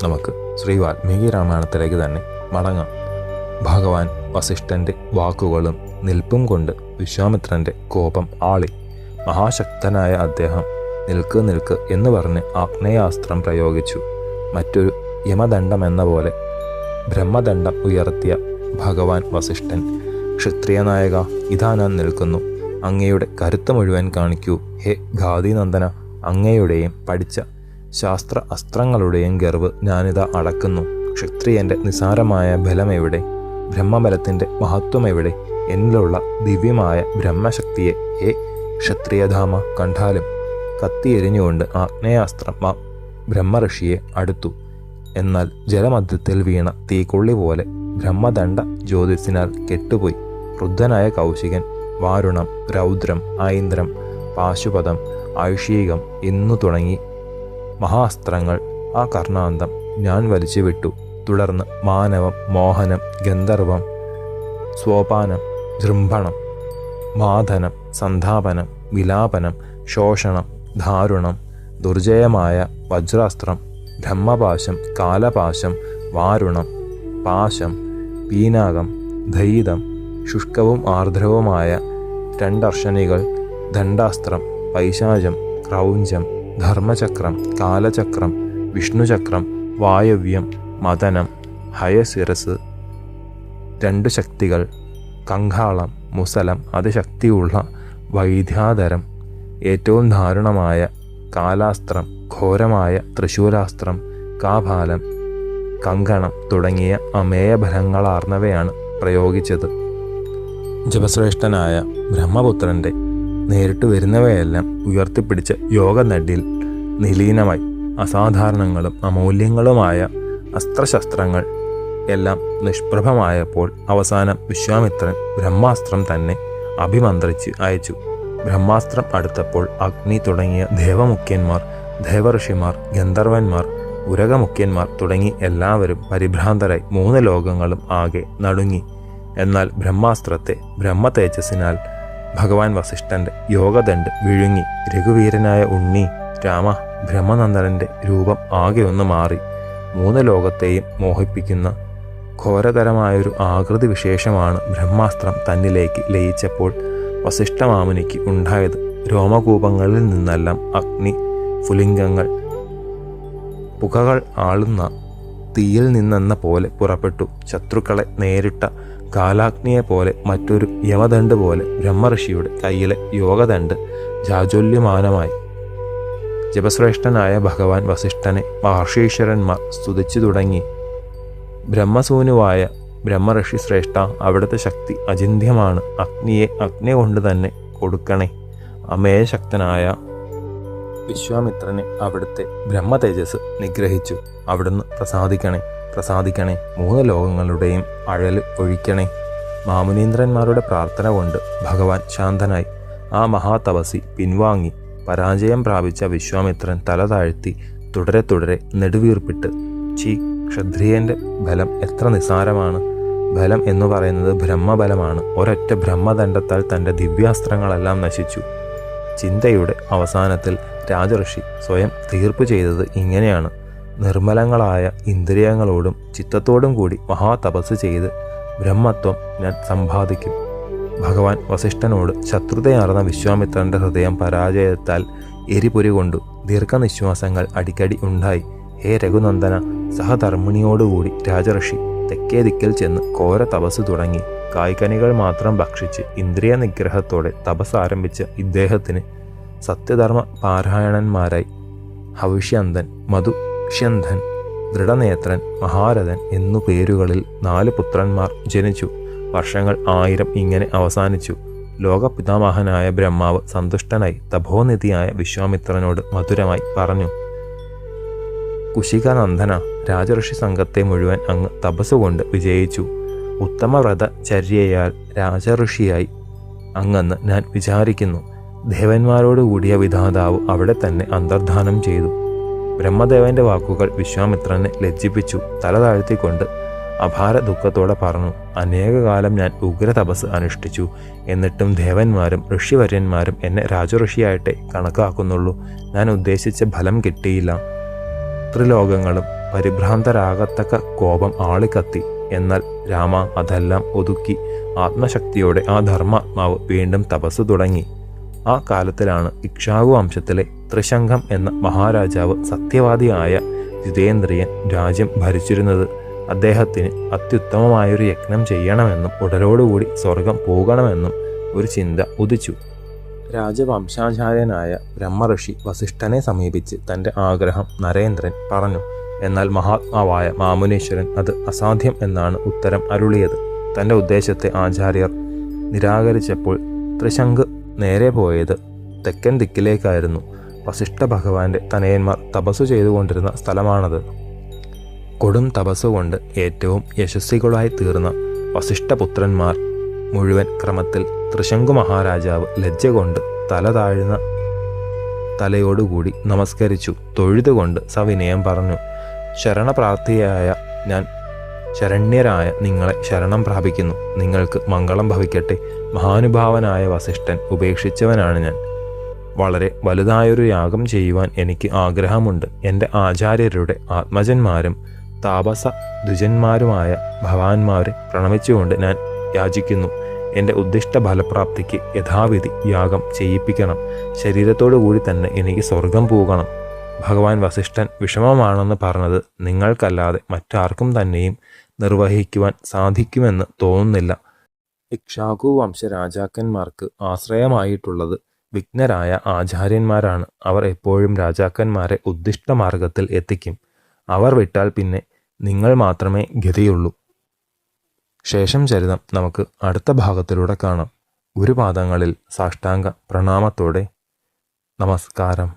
നമുക്ക് ശ്രീ വാൽമീകി രാമായണത്തിലേക്ക് തന്നെ മടങ്ങാം. ഭഗവാൻ വസിഷ്ഠൻ്റെ വാക്കുകളും നിൽപ്പും കൊണ്ട് വിശ്വാമിത്രൻ്റെ കോപം ആളി. മഹാശക്തനായ അദ്ദേഹം നിൽക്ക് എന്ന് പറഞ്ഞ് ആഗ്നേയാസ്ത്രം പ്രയോഗിച്ചു. മറ്റൊരു യമദണ്ഡമെന്ന പോലെ ബ്രഹ്മദണ്ഡം ഉയർത്തിയ ഭഗവാൻ വസിഷ്ഠൻ, ക്ഷത്രിയ നായക, ഇതാ ഞാൻ നിൽക്കുന്നു. അങ്ങയുടെ കരുത്ത് മുഴുവൻ കാണിക്കൂ. ഹേ ഗാദിനന്ദന, അങ്ങയുടെയും പഠിച്ച ശാസ്ത്ര അസ്ത്രങ്ങളുടെയും ഗർവ് ഞാനിതാ അടക്കുന്നു. ക്ഷത്രിയൻ്റെ നിസാരമായ ബലമെവിടെ? ബ്രഹ്മബലത്തിൻ്റെ മഹത്വമെവിടെ? എന്നിലുള്ള ദിവ്യമായ ബ്രഹ്മശക്തിയെ ഹേ ക്ഷത്രിയധാമ കണ്ടാലും. കത്തിയെരിഞ്ഞുകൊണ്ട് ആഗ്നേയാസ്ത്രം ബ്രഹ്മഋഷിയെ അടുത്തു. എന്നാൽ ജലമധ്യത്തിൽ വീണ തീക്കൊള്ളി പോലെ ബ്രഹ്മദണ്ഡ ജ്യോതിസിനാൽ കെട്ടുപോയി. ക്രുദ്ധനായ കൗശികൻ വാരുണം, രൗദ്രം, ഐന്ദ്രം, പാശുപതം, ഐഷീകം എന്നു തുടങ്ങി മഹാസ്ത്രങ്ങൾ ആ കർണാന്തം ഞാൻ വലിച്ചു വിട്ടു. തുടർന്ന് മാനവം, മോഹനം, ഗന്ധർവം, സ്വോപാനം, ജൃംഭണം, മാധനം, സന്ധാപനം, വിലാപനം, ശോഷണം, ധാരുണം, ദുർജയമായ വജ്രാസ്ത്രം, ബ്രഹ്മപാശം, കാലപാശം, വാരുണം, പാശം, പീനാകം, ദൈതം, ശുഷ്കവും ആർദ്രവുമായ രണ്ടർശനികൾ, ദണ്ഡാസ്ത്രം, പൈശാചം, ക്രൗഞ്ചം, ധർമ്മചക്രം, കാലചക്രം, വിഷ്ണുചക്രം, വായവ്യം, മദനം, ഹയശിരസ്, രണ്ടു ശക്തികൾ, കങ്കാളം, മുസലം, അതിശക്തിയുള്ള വൈദ്യാധരം, ഏറ്റവും ദാരുണമായ കാലാസ്ത്രം, ഘോരമായ തൃശൂലാസ്ത്രം, കാപാലം, കങ്കണം തുടങ്ങിയ അമേയഫലങ്ങളാർന്നവയാണ് പ്രയോഗിച്ചത്. ജപശ്രേഷ്ഠനായ ബ്രഹ്മപുത്രൻ്റെ നേരിട്ട് വരുന്നവയെല്ലാം ഉയർത്തിപ്പിടിച്ച യോഗനഡിൽ നിലീനമായി. അസാധാരണങ്ങളും അമൂല്യങ്ങളുമായ അസ്ത്രശസ്ത്രങ്ങൾ എല്ലാം നിഷ്പ്രഭമായപ്പോൾ അവസാനം വിശ്വാമിത്രൻ ബ്രഹ്മാസ്ത്രം തന്നെ അഭിമന്ത്രിച്ച് അയച്ചു. ബ്രഹ്മാസ്ത്രം അടുത്തപ്പോൾ അഗ്നി തുടങ്ങിയ ദേവമുഖ്യന്മാർ, ദേവഋഷിമാർ, ഗന്ധർവന്മാർ, ഉരകമുഖ്യന്മാർ തുടങ്ങി എല്ലാവരും പരിഭ്രാന്തരായി. 3 ലോകങ്ങളും ആകെ നടുങ്ങി. എന്നാൽ ബ്രഹ്മാസ്ത്രത്തെ ബ്രഹ്മതേജസ്സിനാൽ ഭഗവാൻ വസിഷ്ഠൻ്റെ യോഗദണ്ഡ് വിഴുങ്ങി. രഘുവീരനായ ഉണ്ണി രാമ, ബ്രഹ്മനന്ദനൻ്റെ രൂപം ആകെ ഒന്ന് മാറി. 3 ലോകത്തെയും മോഹിപ്പിക്കുന്ന ഘോരതരമായൊരു ആകൃതി വിശേഷമാണ് ബ്രഹ്മാസ്ത്രം തന്നിലേക്ക് ലയിച്ചപ്പോൾ വസിഷ്ഠമാമുനിക്ക് ഉണ്ടായത്. രോമകൂപങ്ങളിൽ നിന്നെല്ലാം അഗ്നി ഫുലിംഗങ്ങൾ പുകകൾ ആളുന്ന തീയിൽ നിന്നെന്ന പോലെ പുറപ്പെട്ടു. ശത്രുക്കളെ നേരിട്ട കാലാഗ്നിയെപ്പോലെ മറ്റൊരു യമദണ്ഡ് പോലെ ബ്രഹ്മഋഷിയുടെ കയ്യിലെ യോഗദണ്ഡ് ജാജ്വല്യമാനമായി. ജപശ്രേഷ്ഠനായ ഭഗവാൻ വസിഷ്ഠനെ മഹർഷീശ്വരന്മാർ സ്തുതിച്ചു തുടങ്ങി. ബ്രഹ്മസൂനുവായ ബ്രഹ്മഋഷി ശ്രേഷ്ഠ, അവിടുത്തെ ശക്തി അചിന്ത്യമാണ്. അഗ്നിയെ അഗ്നി കൊണ്ട് തന്നെ കൊടുക്കണേ. അമേയശക്തനായ വിശ്വാമിത്രനെ അവിടുത്തെ ബ്രഹ്മതേജസ് നിഗ്രഹിച്ചു. അവിടുന്ന് പ്രസാദിക്കണേ, പ്രസാദിക്കണേ. 3 ലോകങ്ങളുടെയും അഴൽ ഒഴിക്കണേ. മാമുനീന്ദ്രന്മാരുടെ പ്രാർത്ഥന കൊണ്ട് ഭഗവാൻ ശാന്തനായി. ആ മഹാതപസി പിൻവാങ്ങി. പരാജയം പ്രാപിച്ച വിശ്വാമിത്രൻ തല താഴ്ത്തി തുടരെ നെടുവീർപ്പിട്ട്, ക്ഷത്രിയൻ്റെ ബലം എത്ര നിസാരമാണ്! ബലം എന്നു പറയുന്നത് ബ്രഹ്മബലമാണ്. ഒരൊറ്റ ബ്രഹ്മദണ്ഡത്താൽ തൻ്റെ ദിവ്യാസ്ത്രങ്ങളെല്ലാം നശിച്ചു. ചിന്തയുടെ അവസാനത്തിൽ രാജഋഷി സ്വയം തീർപ്പ് ചെയ്തത് ഇങ്ങനെയാണ്: നിർമ്മലങ്ങളായ ഇന്ദ്രിയങ്ങളോടും ചിത്തത്തോടും കൂടി മഹാതപസ് ചെയ്ത് ബ്രഹ്മത്വം ഞാൻ സമ്പാദിക്കും. ഭഗവാൻ വസിഷ്ഠനോട് ശത്രുതയാർന്ന വിശ്വാമിത്രൻ്റെ ഹൃദയം പരാജയത്താൽ എരിപൊരി കൊണ്ടു. ദീർഘനിശ്വാസങ്ങൾ അടിക്കടി ഉണ്ടായി. ഹേ രഘുനന്ദന, സഹധർമ്മിണിയോടുകൂടി രാജഋഷി തെക്കേ ദിക്കിൽ ചെന്ന് ഘോര തപസ് തുടങ്ങി. കായ്കനികൾ മാത്രം ഭക്ഷിച്ച് ഇന്ദ്രിയ നിഗ്രഹത്തോടെ തപസ് ആരംഭിച്ച ഇദ്ദേഹത്തിന് സത്യധർമ്മ പാരായണന്മാരായി ഹവിഷ്യന്തൻ, മധുഷ്യന്ധൻ, ദൃഢനേത്രൻ, മഹാരഥൻ എന്നു പേരുകളിൽ 4 പുത്രന്മാർ ജനിച്ചു. വർഷങ്ങൾ 1000 ഇങ്ങനെ അവസാനിച്ചു. ലോകപിതാമഹനായ ബ്രഹ്മാവ് സന്തുഷ്ടനായി തപോനിധിയായ വിശ്വാമിത്രനോട് മധുരമായി പറഞ്ഞു: കുശികനന്ദന, രാജഋഷി സംഘത്തെ മുഴുവൻ അങ്ങ് തപസ്സുകൊണ്ട് വിജയിച്ചു. ഉത്തമവ്രതചര്യയാൽ രാജഋഷിയായി അങ്ങെന്ന് ഞാൻ വിചാരിക്കുന്നു. ദേവന്മാരോടുകൂടിയ വിധാതാവ് അവിടെ തന്നെ അന്തർധാനം ചെയ്തു. ബ്രഹ്മദേവന്റെ വാക്കുകൾ വിശ്വാമിത്രനെ ലജ്ജിപ്പിച്ചു. തല താഴ്ത്തിക്കൊണ്ട് അപാര ദുഃഖത്തോടെ പറഞ്ഞു: അനേകകാലം ഞാൻ ഉഗ്രതപസ് അനുഷ്ഠിച്ചു. എന്നിട്ടും ദേവന്മാരും ഋഷിവര്യന്മാരും എന്നെ രാജഋഷിയായിട്ടേ കണക്കാക്കുന്നുള്ളൂ. ഞാൻ ഉദ്ദേശിച്ച ഫലം കിട്ടിയില്ല. ത്രിലോകങ്ങളും പരിഭ്രാന്തരാകത്തക്ക കോപം ആളിക്കത്തി. എന്നാൽ രാമ അതെല്ലാം ഒതുക്കി ആത്മശക്തിയോടെ ആ ധർമാത്മാവ് വീണ്ടും തപസ് തുടങ്ങി. ആ കാലത്തിലാണ് ഇക്ഷ്വാകു വംശത്തിലെ ത്രിശങ്കം എന്ന മഹാരാജാവ് സത്യവാദിയായ ജിതേന്ദ്രിയൻ രാജ്യം ഭരിച്ചിരുന്നത്. അദ്ദേഹത്തിന് അത്യുത്തമമായൊരു യജ്ഞം ചെയ്യണമെന്നും ഉടലോടുകൂടി സ്വർഗം പോകണമെന്നും ഒരു ചിന്ത ഉദിച്ചു. രാജവംശാചാര്യനായ ബ്രഹ്മഋഷി വസിഷ്ഠനെ സമീപിച്ച് തൻ്റെ ആഗ്രഹം നരേന്ദ്രൻ പറഞ്ഞു. എന്നാൽ മഹാത്മാവായ മാമുനീശ്വരൻ അത് അസാധ്യം എന്നാണ് ഉത്തരം അരുളിയത്. തൻ്റെ ഉദ്ദേശത്തെ ആചാര്യർ നിരാകരിച്ചപ്പോൾ ത്രിശങ്ക് നേരെ പോയത് തെക്കൻ ദിക്കിലേക്കായിരുന്നു. വസിഷ്ഠ ഭഗവാന്റെ തനയന്മാർ തപസ്സു ചെയ്തുകൊണ്ടിരുന്ന സ്ഥലമാണത്. കൊടും തപസ്സുകൊണ്ട് ഏറ്റവും യശസ്വികളായി തീർന്ന വസിഷ്ഠപുത്രന്മാർ മുഴുവൻ ക്രമത്തിൽ ത്രിശങ്കു മഹാരാജാവ് ലജ്ജ കൊണ്ട് തല താഴ്ന്ന തലയോടുകൂടി നമസ്കരിച്ചു. തൊഴുതുകൊണ്ട് സവിനയം പറഞ്ഞു, ശരണപ്രാർത്ഥിയായ ഞാൻ ശരണ്യരായ നിങ്ങളെ ശരണം പ്രാപിക്കുന്നു. നിങ്ങൾക്ക് മംഗളം ഭവിക്കട്ടെ. മഹാനുഭാവനായ വസിഷ്ഠൻ ഉപേക്ഷിച്ചവനാണ് ഞാൻ. വളരെ വലുതായൊരു യാഗം ചെയ്യുവാൻ എനിക്ക് ആഗ്രഹമുണ്ട്. എൻ്റെ ആചാര്യരുടെ ആത്മജന്മാരും താപസ ദ്വിജന്മാരുമായ ഭവാന്മാരെ പ്രണമിച്ചുകൊണ്ട് ഞാൻ യാചിക്കുന്നു. എൻ്റെ ഉദ്ദിഷ്ട ഫലപ്രാപ്തിക്ക് യഥാവിധി യാഗം ചെയ്യിപ്പിക്കണം. ശരീരത്തോടു കൂടി തന്നെ എനിക്ക് സ്വർഗം പോകണം. ഭഗവാൻ വസിഷ്ഠൻ വിഷമമാണെന്ന് പറഞ്ഞത് നിങ്ങൾക്കല്ലാതെ മറ്റാർക്കും തന്നെയും നിർവഹിക്കുവാൻ സാധിക്കുമെന്ന് തോന്നുന്നില്ല. ഇക്ഷ്വാകു വംശരാജാക്കന്മാർക്ക് ആശ്രയമായിട്ടുള്ളത് വിഘ്നരായ ആചാര്യന്മാരാണ്. അവർ എപ്പോഴും രാജാക്കന്മാരെ ഉദ്ദിഷ്ട മാർഗത്തിൽ എത്തിക്കും. അവർ വിട്ടാൽ പിന്നെ നിങ്ങൾ മാത്രമേ ഗതിയുള്ളൂ. ശേഷം ചരിതം നമുക്ക് അടുത്ത ഭാഗത്തിലൂടെ കാണാം. ഗുരുപാദങ്ങളിൽ സാഷ്ടാംഗ പ്രണാമത്തോടെ നമസ്കാരം.